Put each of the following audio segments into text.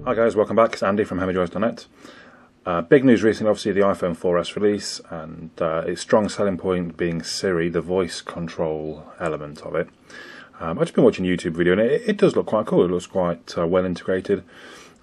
Hi guys, welcome back. It's Andy from HammerJoys.net. Big news recently, obviously the iPhone 4S release, and its strong selling point being Siri, the voice control element of it. I've just been watching a YouTube video, and it does look quite cool. It looks quite well integrated.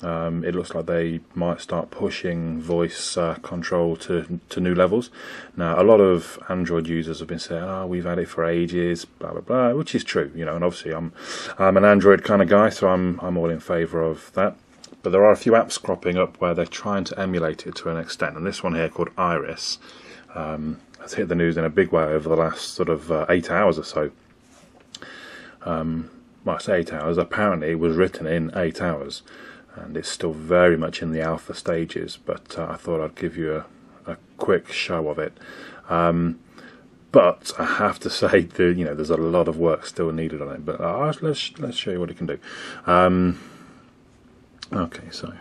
It looks like they might start pushing voice control to new levels. Now, a lot of Android users have been saying, "Oh, we've had it for ages," blah blah blah, which is true, you know. And obviously, I'm an Android kind of guy, so I'm all in favour of that. But there are a few apps cropping up where they're trying to emulate it to an extent, and this one here called Iris has hit the news in a big way over the last sort of 8 hours or so. Well, I say 8 hours. Apparently, it was written in 8 hours, and it's still very much in the alpha stages. But I thought I'd give you a quick show of it. But I have to say, there's a lot of work still needed on it. But let's show you what it can do. Okay, so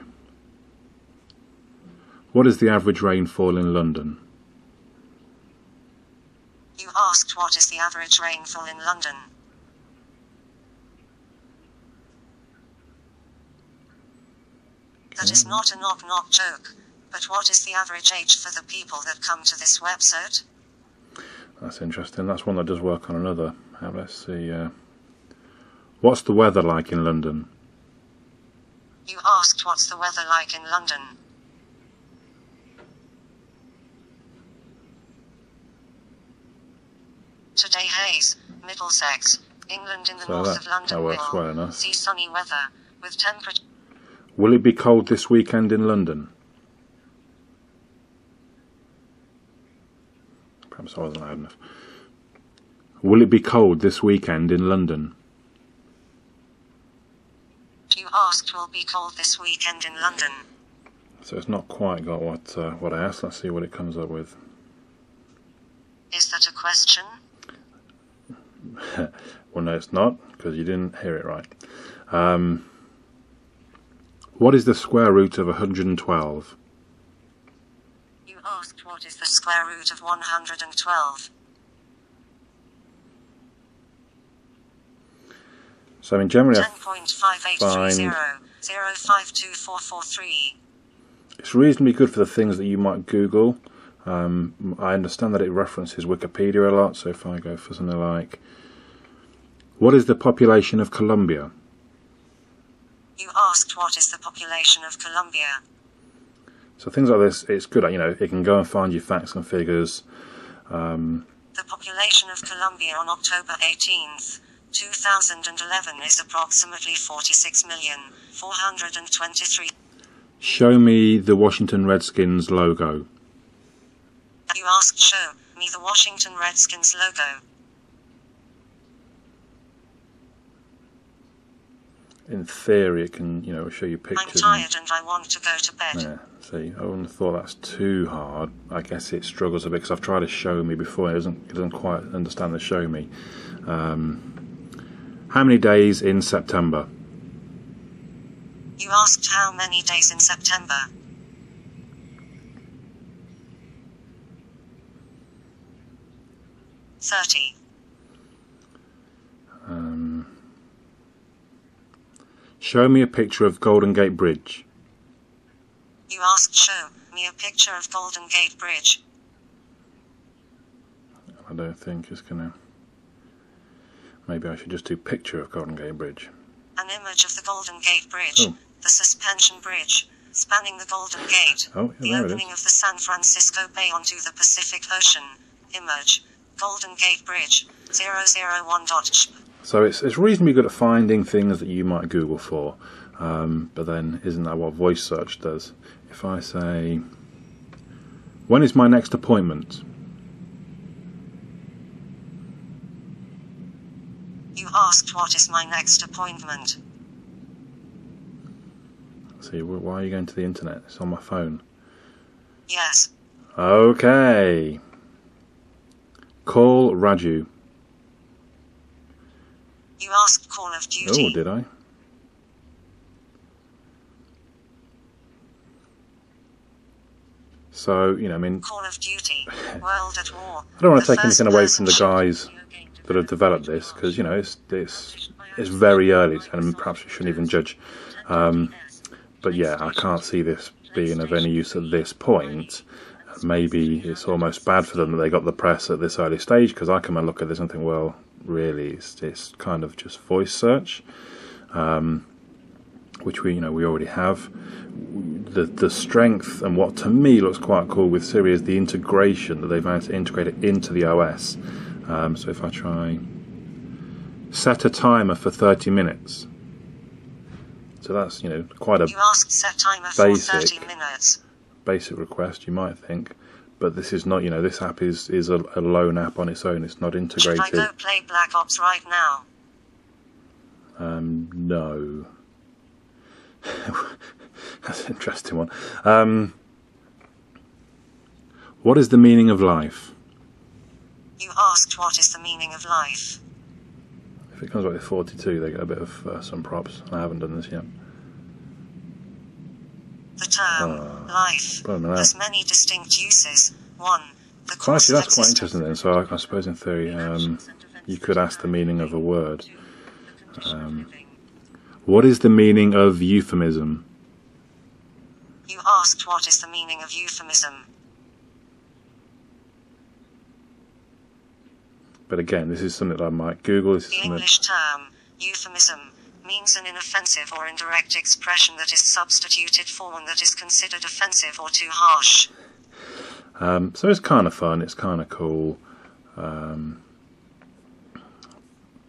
what is the average rainfall in London? You asked what is the average rainfall in London. That is not a knock-knock joke, but what is the average age for the people that come to this website? That's interesting. That's one that does work on another. Let's see. What's the weather like in London? You asked what's the weather like in London. Today haze, Middlesex, England in the north of London will see sunny weather, with temperature... Will it be cold this weekend in London? Perhaps I wasn't loud enough. Will it be cold this weekend in London? You asked will be cold this weekend in London. So it's not quite got what I asked. Let's see what it comes up with. Is that a question? Well, no, it's not, because you didn't hear it right. What is the square root of 112? You asked what is the square root of 112. So in general, 10.5830052443. It's reasonably good for the things that you might Google. I understand that it references Wikipedia a lot, so if I go for something like, what is the population of Colombia? You asked what is the population of Colombia. So things like this, it's good. It can go and find you facts and figures. The population of Colombia on October 18th, 2011 is approximately 46,423,000. Show me the Washington Redskins logo. You asked show me the Washington Redskins logo. In theory, it can, show you pictures. I'm tired and I want to go to bed. Yeah, see, I wouldn't have thought that's too hard. I guess it struggles a bit because I've tried to show me before. It doesn't quite understand the show me. How many days in September? You asked how many days in September. "30." Show me a picture of Golden Gate Bridge. You asked show me a picture of Golden Gate Bridge. I don't think it's gonna... Maybe I should just do picture of Golden Gate Bridge. An image of the Golden Gate Bridge, the suspension bridge, spanning the Golden Gate, the opening of the San Francisco Bay onto the Pacific Ocean. Image, Golden Gate Bridge, 001. So it's reasonably good at finding things that you might Google for, but then isn't that what voice search does? If I say, when is my next appointment? You asked what is my next appointment. See, why are you going to the internet? It's on my phone. Yes. Okay. Call Raju. You asked Call of Duty. Oh, did I? So, Call of Duty, World at War. I don't want to take anything away from the guys that have developed this, because it's very early, and perhaps we shouldn't even judge. But But yeah, I can't see this being of any use at this point. Maybe it's almost bad for them that they got the press at this early stage, because I come and look at this and think, well, really, it's kind of just voice search, which we already have. The strength, and what to me looks quite cool with Siri, is the integration that they've managed to integrate it into the OS. So if I try set a timer for 30 minutes, so that's quite a set timer for 30 minutes. Basic request, you might think, but this is not. This app is a lone app on its own. It's not integrated. Should I go play Black Ops right now? No. That's an interesting one. What is the meaning of life? You asked what is the meaning of life. If it comes back with 42, they get a bit of some props. I haven't done this yet. The term life has many distinct uses. 1. Actually, that's quite interesting then. So I suppose in theory you could ask the meaning of a word. What is the meaning of euphemism? You asked what is the meaning of euphemism. But again, this is something that I might Google. The English term euphemism means an inoffensive or indirect expression that is substituted for one that is considered offensive or too harsh. So it's kind of fun, it's kind of cool,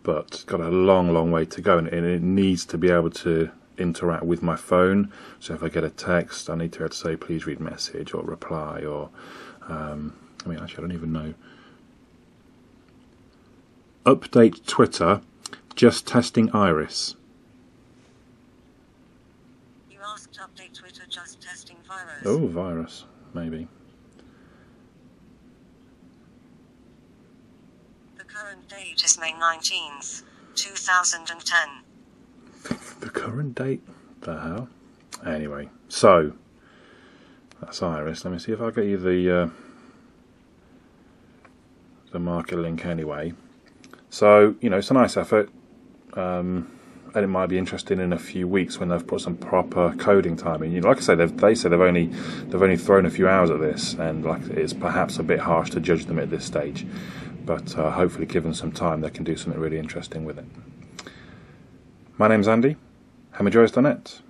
but it's got a long way to go, and it needs to be able to interact with my phone. So if I get a text, I need to be able to say, please read message, or reply, or actually I don't even know. Update Twitter, just testing Iris. You asked to update Twitter, just testing virus. Oh, virus, maybe. The current date is May 19th, 2010. The current date? The hell? Anyway, so that's Iris. Let me see if I get you the market link anyway. So, it's a nice effort, and it might be interesting in a few weeks when they've put some proper coding time in. Like I say, they say they've only thrown a few hours at this, and it's perhaps a bit harsh to judge them at this stage. But hopefully, given some time, they can do something really interesting with it. My name's Andy, hamajoyce.net.